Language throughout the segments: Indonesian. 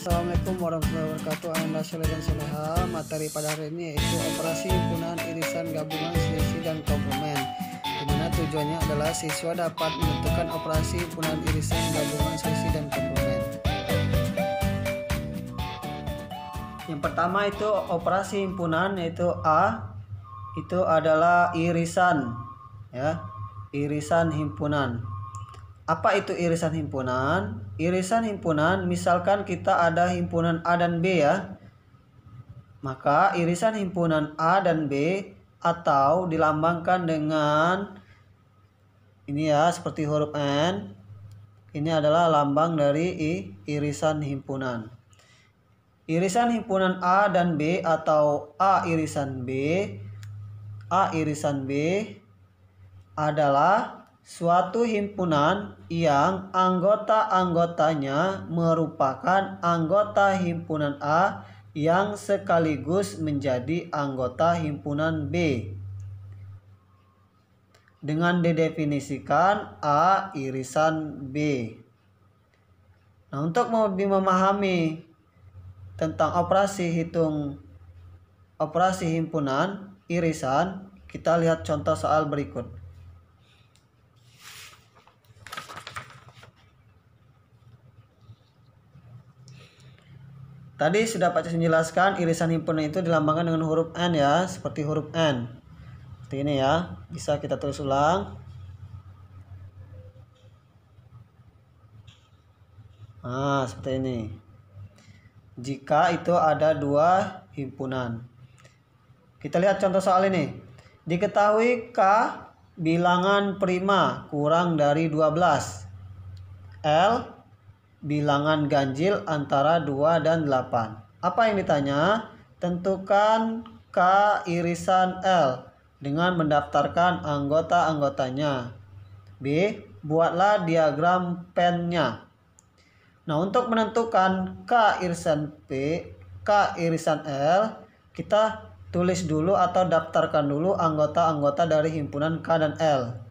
Assalamualaikum warahmatullahi wabarakatuh. Anda soleh dan soleha. Materi pada hari ini yaitu operasi himpunan, irisan, gabungan, selisih, dan komplement, dimana tujuannya adalah siswa dapat menentukan operasi himpunan, irisan, gabungan, selisih, dan komplement. Yang pertama itu operasi himpunan, yaitu A, itu adalah irisan, ya, irisan himpunan. Apa itu irisan himpunan? Irisan himpunan, misalkan kita ada himpunan A dan B, ya. Maka irisan himpunan A dan B atau dilambangkan dengan ini, ya, seperti huruf N. Ini adalah lambang dari irisan himpunan. Irisan himpunan A dan B atau A irisan B adalah suatu himpunan yang anggota-anggotanya merupakan anggota himpunan A yang sekaligus menjadi anggota himpunan B. Dengan didefinisikan A irisan B. Nah, untuk lebih memahami tentang operasi himpunan, irisan, kita lihat contoh soal berikut. Tadi sudah Pak Cacing jelaskan irisan himpunan itu dilambangkan dengan huruf N, ya, seperti huruf N. Seperti ini, ya. Bisa kita tulis ulang. Nah, seperti ini. Jika itu ada dua himpunan. Kita lihat contoh soal ini. Diketahui K bilangan prima kurang dari 12. L bilangan ganjil antara 2 dan 8. Apa yang ditanya? Tentukan K irisan L dengan mendaftarkan anggota-anggotanya. B. Buatlah diagram pennya. Nah, untuk menentukan K irisan L, kita tulis dulu atau daftarkan dulu anggota-anggota dari himpunan K dan L.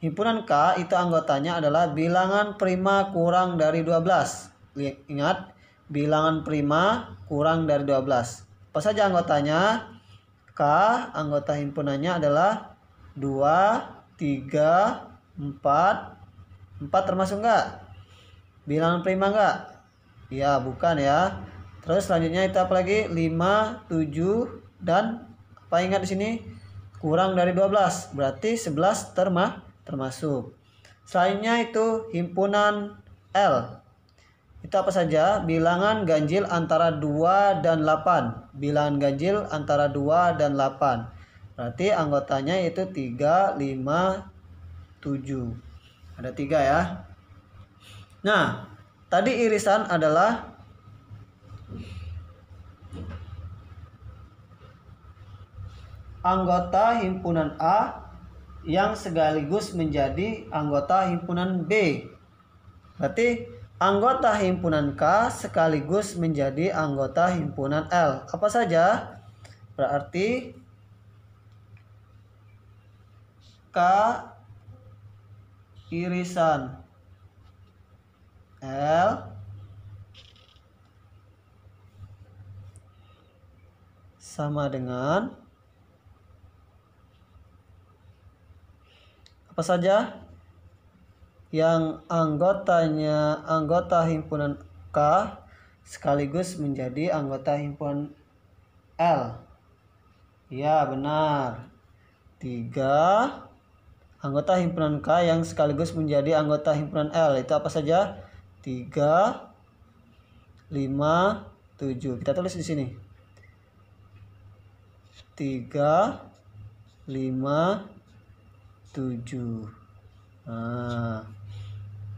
Himpunan K itu anggotanya adalah bilangan prima kurang dari 12. Ingat, bilangan prima kurang dari 12. Apa saja anggotanya? K, anggota himpunannya adalah 2, 3, 4. 4 termasuk enggak? Bilangan prima enggak? Ya, bukan, ya. Terus selanjutnya itu apa lagi? 5, 7, dan apa, ingat di sini? Kurang dari 12. Berarti 11 termasuk. Selanjutnya itu himpunan L. Itu apa saja? Bilangan ganjil antara 2 dan 8. Bilangan ganjil antara 2 dan 8. Berarti anggotanya itu 3, 5, 7. Ada 3, ya. Nah, tadi irisan adalah anggota himpunan A yang sekaligus menjadi anggota himpunan B. Berarti anggota himpunan K sekaligus menjadi anggota himpunan L. Apa saja? Berarti K irisan L sama dengan apa saja yang anggota himpunan K sekaligus menjadi anggota himpunan L. Ya, benar. 3 anggota himpunan K yang sekaligus menjadi anggota himpunan L. Itu apa saja? 3, 5, 7. Kita tulis di sini. 3, 5, 7. Nah,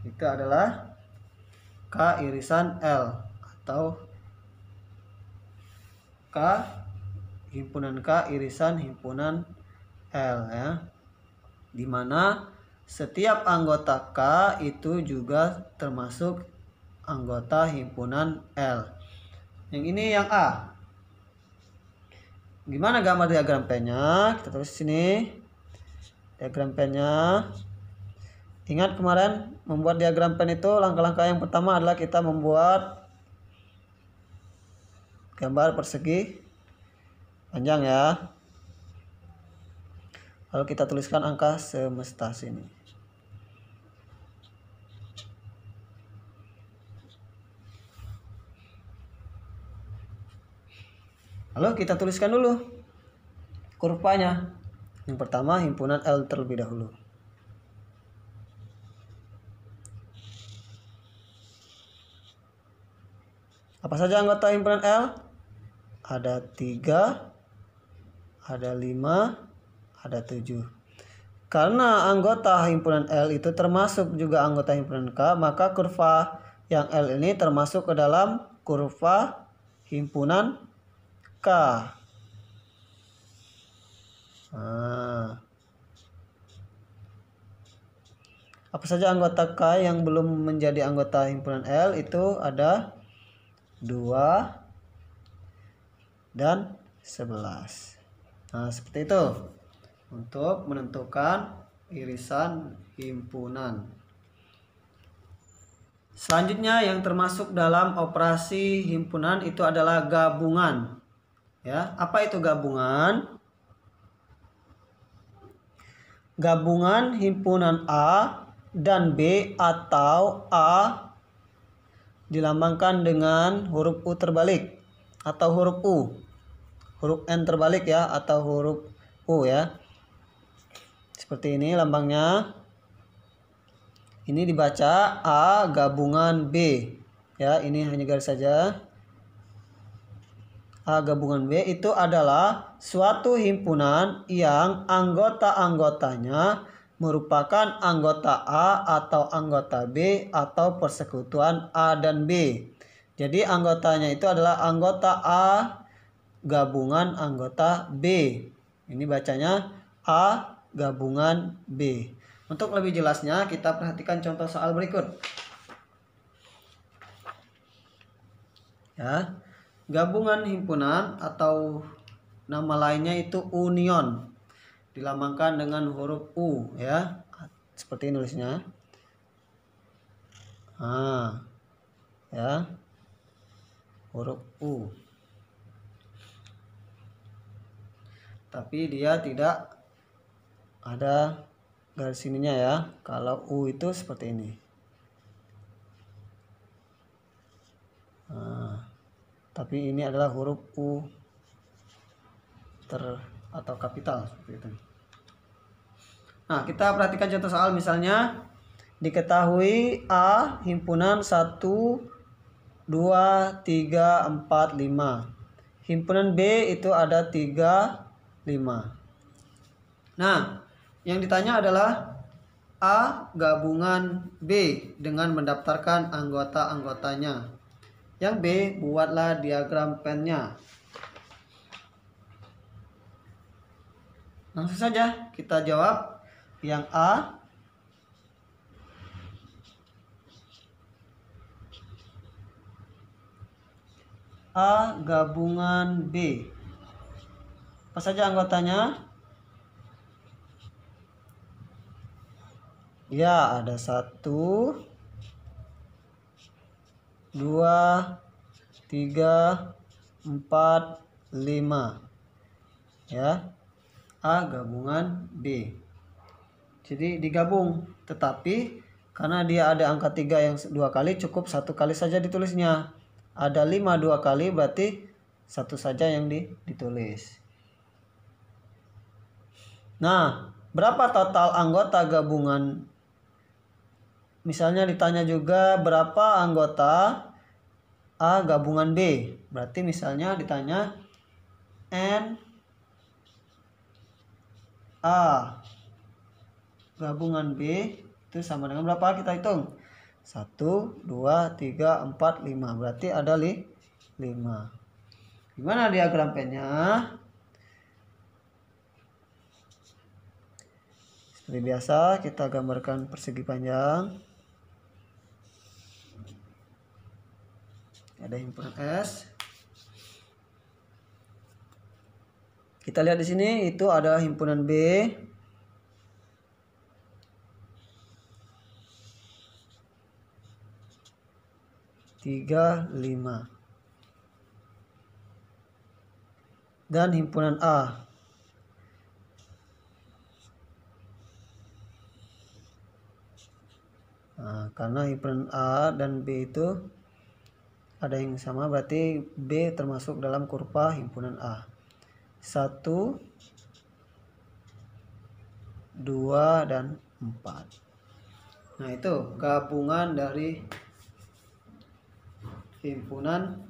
itu adalah K irisan L atau K himpunan K irisan himpunan L, ya. Dimana setiap anggota K itu juga termasuk anggota himpunan L. Yang ini yang A. Gimana gambar diagram P-nya? Kita tulis di sini. Diagram pen-nya. Ingat kemarin membuat diagram pen itu langkah-langkah yang pertama adalah kita membuat gambar persegi panjang ya. Lalu kita tuliskan angka semesta sini. Lalu kita tuliskan dulu kurvanya. Yang pertama himpunan L terlebih dahulu. Apa saja anggota himpunan L? Ada 3, ada 5, ada 7. Karena anggota himpunan L itu termasuk juga anggota himpunan K, maka kurva yang L ini termasuk ke dalam kurva himpunan K. Nah, apa saja anggota K yang belum menjadi anggota himpunan L? Itu ada 2 dan 11. Nah, seperti itu untuk menentukan irisan himpunan. Selanjutnya yang termasuk dalam operasi himpunan itu adalah gabungan. Ya, apa itu gabungan? Gabungan himpunan A dan B atau A dilambangkan dengan huruf U terbalik atau huruf U. Huruf N terbalik ya atau huruf U ya. Seperti ini lambangnya. Ini dibaca A gabungan B. Ya, ini hanya garis saja. A gabungan B itu adalah suatu himpunan yang anggota-anggotanya merupakan anggota A atau anggota B atau persekutuan A dan B. Jadi anggotanya itu adalah anggota A gabungan anggota B. Ini bacanya A gabungan B. Untuk lebih jelasnya kita perhatikan contoh soal berikut. Ya. Gabungan himpunan atau nama lainnya itu union. Dilambangkan dengan huruf U ya. Seperti ini nulisnya. Nah, ya. Huruf U. Tapi dia tidak ada garis ininya ya. Kalau U itu seperti ini. Nah, tapi ini adalah huruf U atau kapital seperti itu. Nah, kita perhatikan contoh soal misalnya diketahui A himpunan 1 2 3 4 5. Himpunan B itu ada 3 5. Nah, yang ditanya adalah A gabungan B dengan mendaftarkan anggota-anggotanya. Yang B, buatlah diagram pennya. Langsung saja kita jawab yang A. A gabungan B. Apa saja anggotanya? Ya, ada 1, 2, 3, 4, 5. Ya. A gabungan B. Jadi digabung, tetapi karena dia ada angka 3 yang 2 kali, cukup 1 kali saja ditulisnya. Ada 5 2 kali, berarti 1 saja yang ditulis. Nah, berapa total anggota gabungan? Misalnya ditanya juga berapa anggota A gabungan B. Berarti misalnya ditanya N A gabungan B itu sama dengan berapa, kita hitung. 1, 2, 3, 4, 5. Berarti ada 5. Gimana diagram pennya? Seperti biasa kita gambarkan persegi panjang. Ada himpunan S. Kita lihat di sini itu ada himpunan B. Tiga, 5. dan himpunan A. Nah, karena himpunan A dan B itu ada yang sama, berarti B termasuk dalam kurva himpunan A. 1, 2, dan 4. Nah, itu gabungan dari himpunan.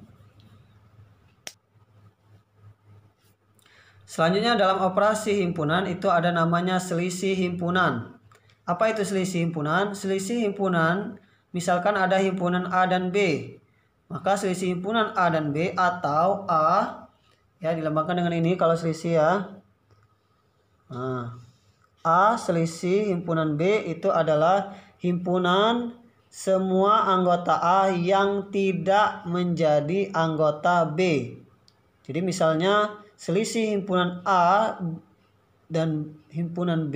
Selanjutnya dalam operasi himpunan itu ada namanya selisih himpunan. Apa itu selisih himpunan? Selisih himpunan, misalkan ada himpunan A dan B. Maka selisih himpunan A dan B atau A, ya dilambangkan dengan ini kalau selisih ya. Nah, A selisih himpunan B itu adalah himpunan semua anggota A yang tidak menjadi anggota B. Jadi misalnya selisih himpunan A dan himpunan B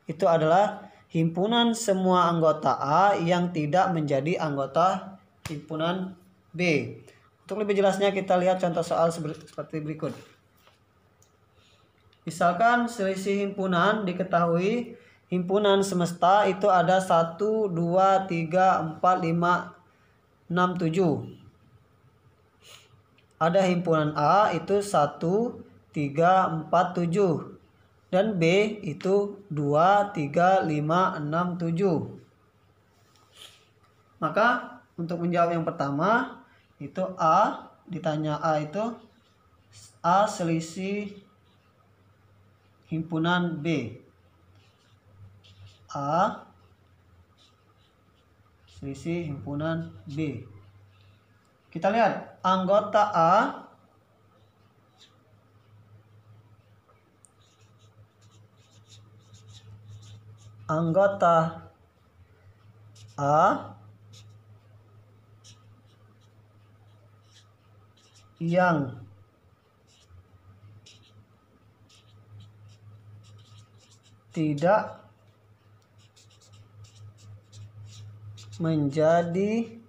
itu adalah himpunan semua anggota A yang tidak menjadi anggota himpunan B. Untuk lebih jelasnya kita lihat contoh soal seperti berikut. Misalkan selisih himpunan diketahui himpunan semesta itu ada 1, 2, 3, 4, 5, 6, 7. Ada himpunan A itu 1, 3, 4, 7. Dan B itu 2, 3, 5, 6, 7. Maka untuk menjawab yang pertama itu A, ditanya A itu A selisih himpunan B. A selisih himpunan B. Kita lihat anggota A yang tidak menjadi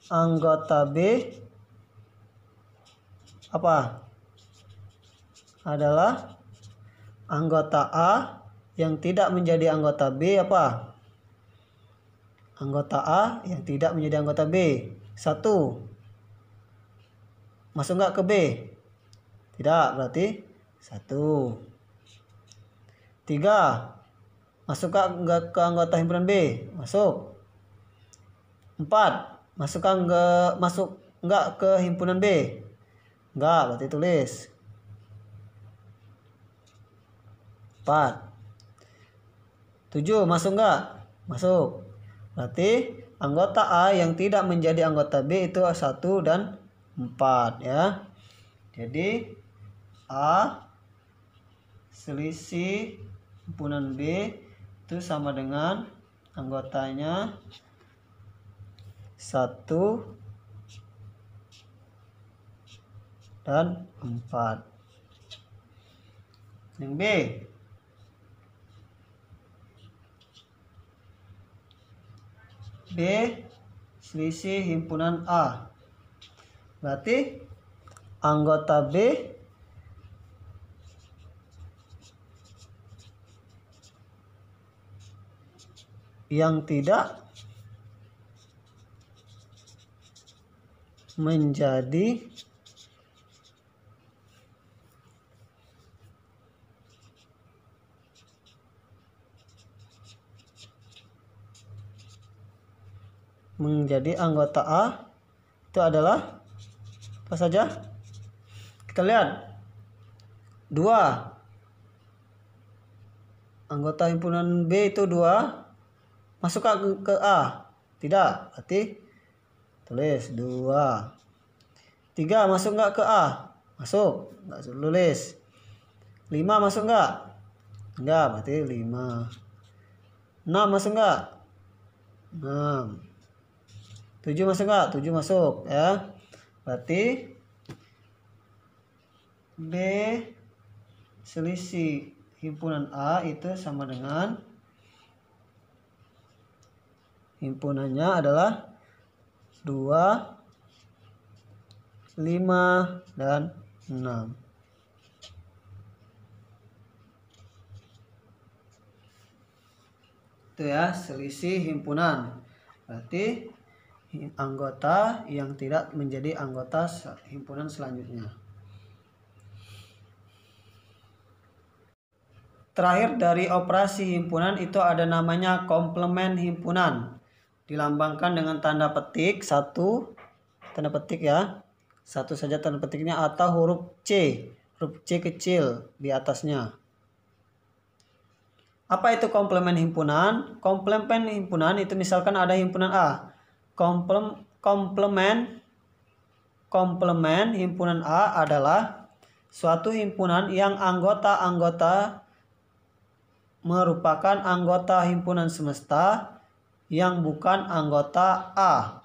anggota B apa? Adalah anggota A yang tidak menjadi anggota B apa? Anggota A yang tidak menjadi anggota B. 1. Masuk nggak ke B? Tidak, berarti 1. 3. Masuk nggak ke anggota himpunan B? Masuk. 4. Masuk nggak ke himpunan B? Enggak, berarti tulis 4. 7. Masuk nggak? Masuk. Berarti anggota A yang tidak menjadi anggota B itu 1 dan 4 ya. Jadi A selisih himpunan B itu sama dengan anggotanya 1 dan 4. Yang B selisih himpunan A. Berarti anggota B yang tidak menjadi anggota A itu adalah apa saja? Kita lihat 2. Anggota himpunan B itu 2. Masuk ke A? Tidak, berarti tulis 2. 3 masuk nggak ke A? Masuk, nggak tulis. 5 masuk nggak? Enggak, berarti 5. 6 masuk nggak? 6. 7 masuk nggak? 7 masuk ya. Berarti B selisih himpunan A itu sama dengan himpunannya adalah 2 5, dan 6. Itu ya, selisih himpunan. Berarti anggota yang tidak menjadi anggota himpunan selanjutnya. Terakhir dari operasi himpunan itu ada namanya komplement himpunan. Dilambangkan dengan tanda petik, satu tanda petik ya. Satu saja tanda petiknya atau huruf C kecil di atasnya. Apa itu komplement himpunan? Komplement himpunan itu misalkan ada himpunan A. Komplement himpunan A adalah suatu himpunan yang anggota-anggota merupakan anggota himpunan semesta yang bukan anggota A.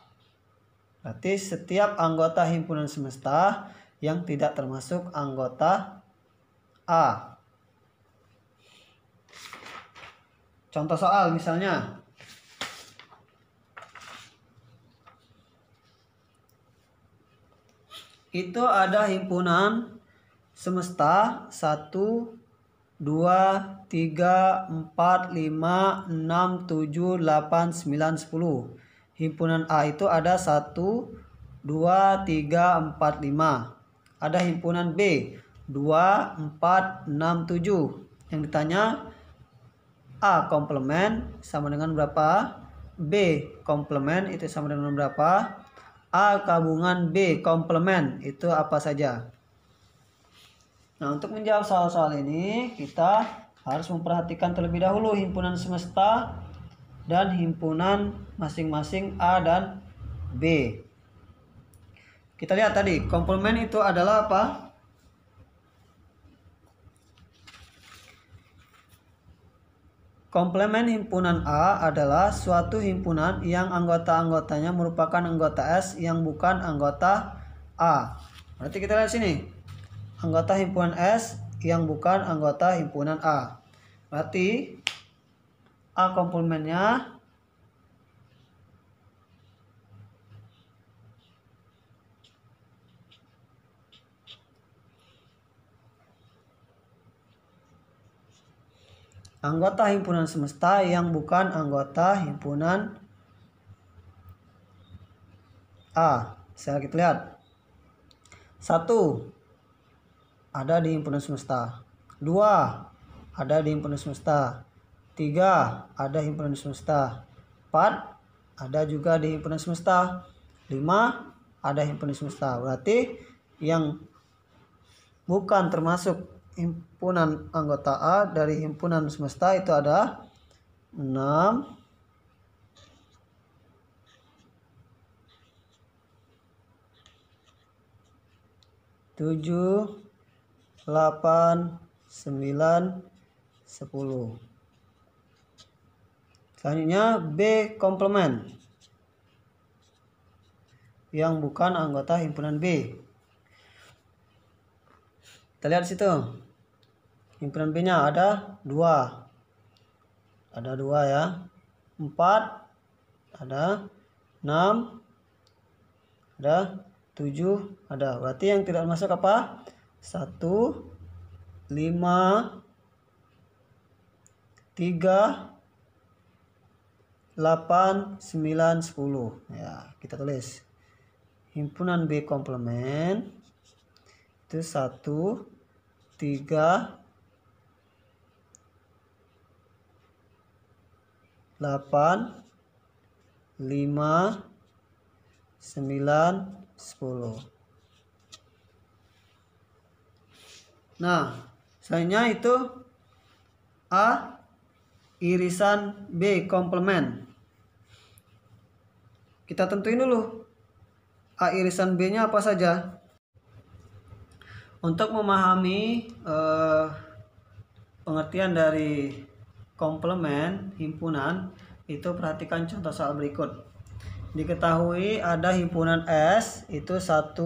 Berarti setiap anggota himpunan semesta yang tidak termasuk anggota A. Contoh soal misalnya. Itu ada himpunan semesta 1, 2, 3, 4, 5, 6, 7, 8, 9, 10. Himpunan A itu ada 1, 2, 3, 4, 5. Ada himpunan B 2, 4, 6, 7. Yang ditanya A komplement sama dengan berapa? B komplement itu sama dengan berapa? A gabungan B komplement itu apa saja? Nah, untuk menjawab soal-soal ini kita harus memperhatikan terlebih dahulu himpunan semesta dan himpunan masing-masing A dan B. Kita lihat tadi komplement itu adalah apa? Komplement himpunan A adalah suatu himpunan yang anggota-anggotanya merupakan anggota S yang bukan anggota A. Berarti kita lihat sini. Anggota himpunan S yang bukan anggota himpunan A. Berarti A komplementnya anggota himpunan semesta yang bukan anggota himpunan A. Saya kita lihat. 1 ada di himpunan semesta. 2 ada di himpunan semesta. 3 ada di himpunan semesta. 4 ada juga di himpunan semesta. 5 ada himpunan semesta. Berarti yang bukan termasuk himpunan anggota A dari himpunan semesta itu ada 6, 7, 8, 9, 10. Selanjutnya B komplement yang bukan anggota himpunan B. Kita lihat situ. Himpunan B-nya ada 2. Ada 2 ya. 4 ada, 6 ada, 7 ada. Berarti yang tidak masuk apa? 1, 5, 3, 8, 9, 10. Ya, kita tulis. Himpunan B komplement itu 1, 3, 8, 5, 9, 10. Nah, selanjutnya itu A irisan B komplement. Kita tentuin dulu A irisan B-nya apa saja. Untuk memahami pengertian dari komplement himpunan itu perhatikan contoh soal berikut. Diketahui ada himpunan S itu 1,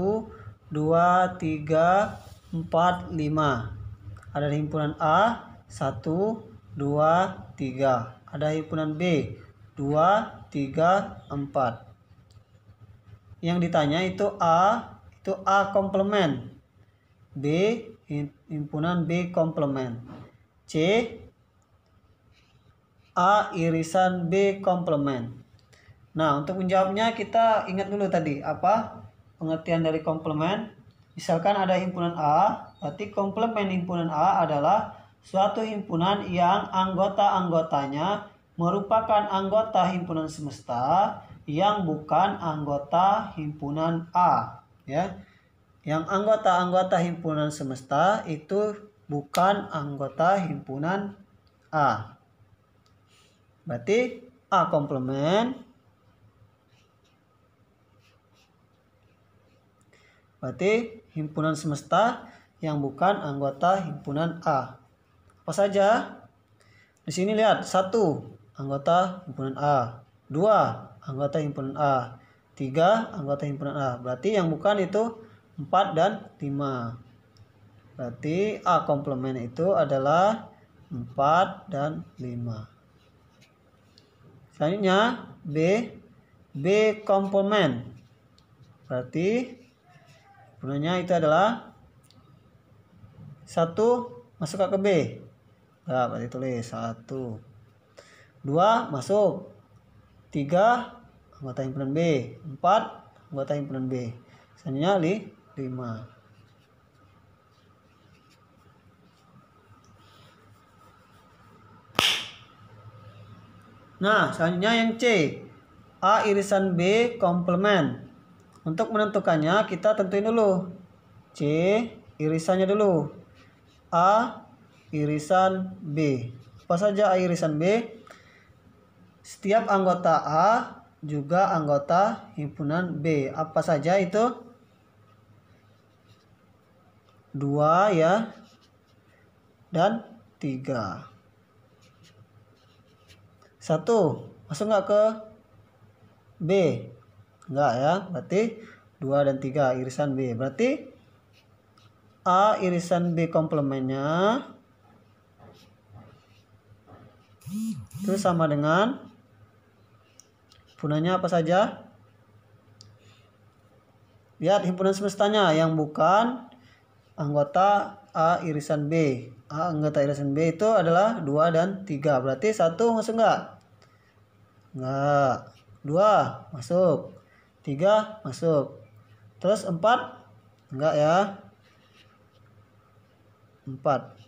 2, 3, 4, 5. Ada himpunan A 1, 2, 3. Ada himpunan B 2, 3, 4. Yang ditanya itu A itu A komplement. B himpunan B komplement. C A irisan B komplement. Nah, untuk menjawabnya kita ingat dulu tadi apa pengertian dari komplement. Misalkan ada himpunan A, berarti komplement himpunan A adalah suatu himpunan yang anggota-anggotanya merupakan anggota himpunan semesta yang bukan anggota himpunan A, ya. Yang anggota-anggota himpunan semesta itu bukan anggota himpunan A. Berarti A komplement. Berarti himpunan semesta yang bukan anggota himpunan A. Apa saja? Di sini lihat, 1 anggota himpunan A, 2 anggota himpunan A, 3 anggota himpunan A. Berarti yang bukan itu 4 dan 5. Berarti A komplement itu adalah 4 dan 5. Selanjutnya B komplement. Berarti himpunannya itu adalah 1 masuk ke B. Nah, berarti tulis 1. 2 masuk. 3 anggota himpunan B. 4 anggota himpunan B. Selanjutnya 5. Nah, selanjutnya yang C. A irisan B komplement. Untuk menentukannya kita tentuin dulu. C irisannya dulu. A irisan B. Apa saja A irisan B? Setiap anggota A juga anggota himpunan B. Apa saja itu? 2 ya. Dan 3. 1 masuk nggak ke B? Enggak ya. Berarti 2 dan 3 irisan B. Berarti A irisan B komplementnya itu sama dengan himpunannya apa saja? Lihat himpunan semestanya yang bukan anggota A irisan B. A anggota irisan B itu adalah 2 dan 3. Berarti 1 masuk enggak? Enggak. 2 masuk. 3 masuk. Terus 4 enggak ya? 4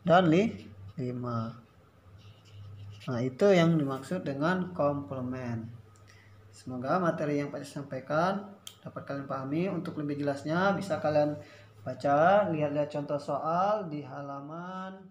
dan 5. Nah, itu yang dimaksud dengan komplement. Semoga materi yang Pak sampaikan dapat kalian pahami. Untuk lebih jelasnya bisa kalian baca, lihat-lihat contoh soal di halaman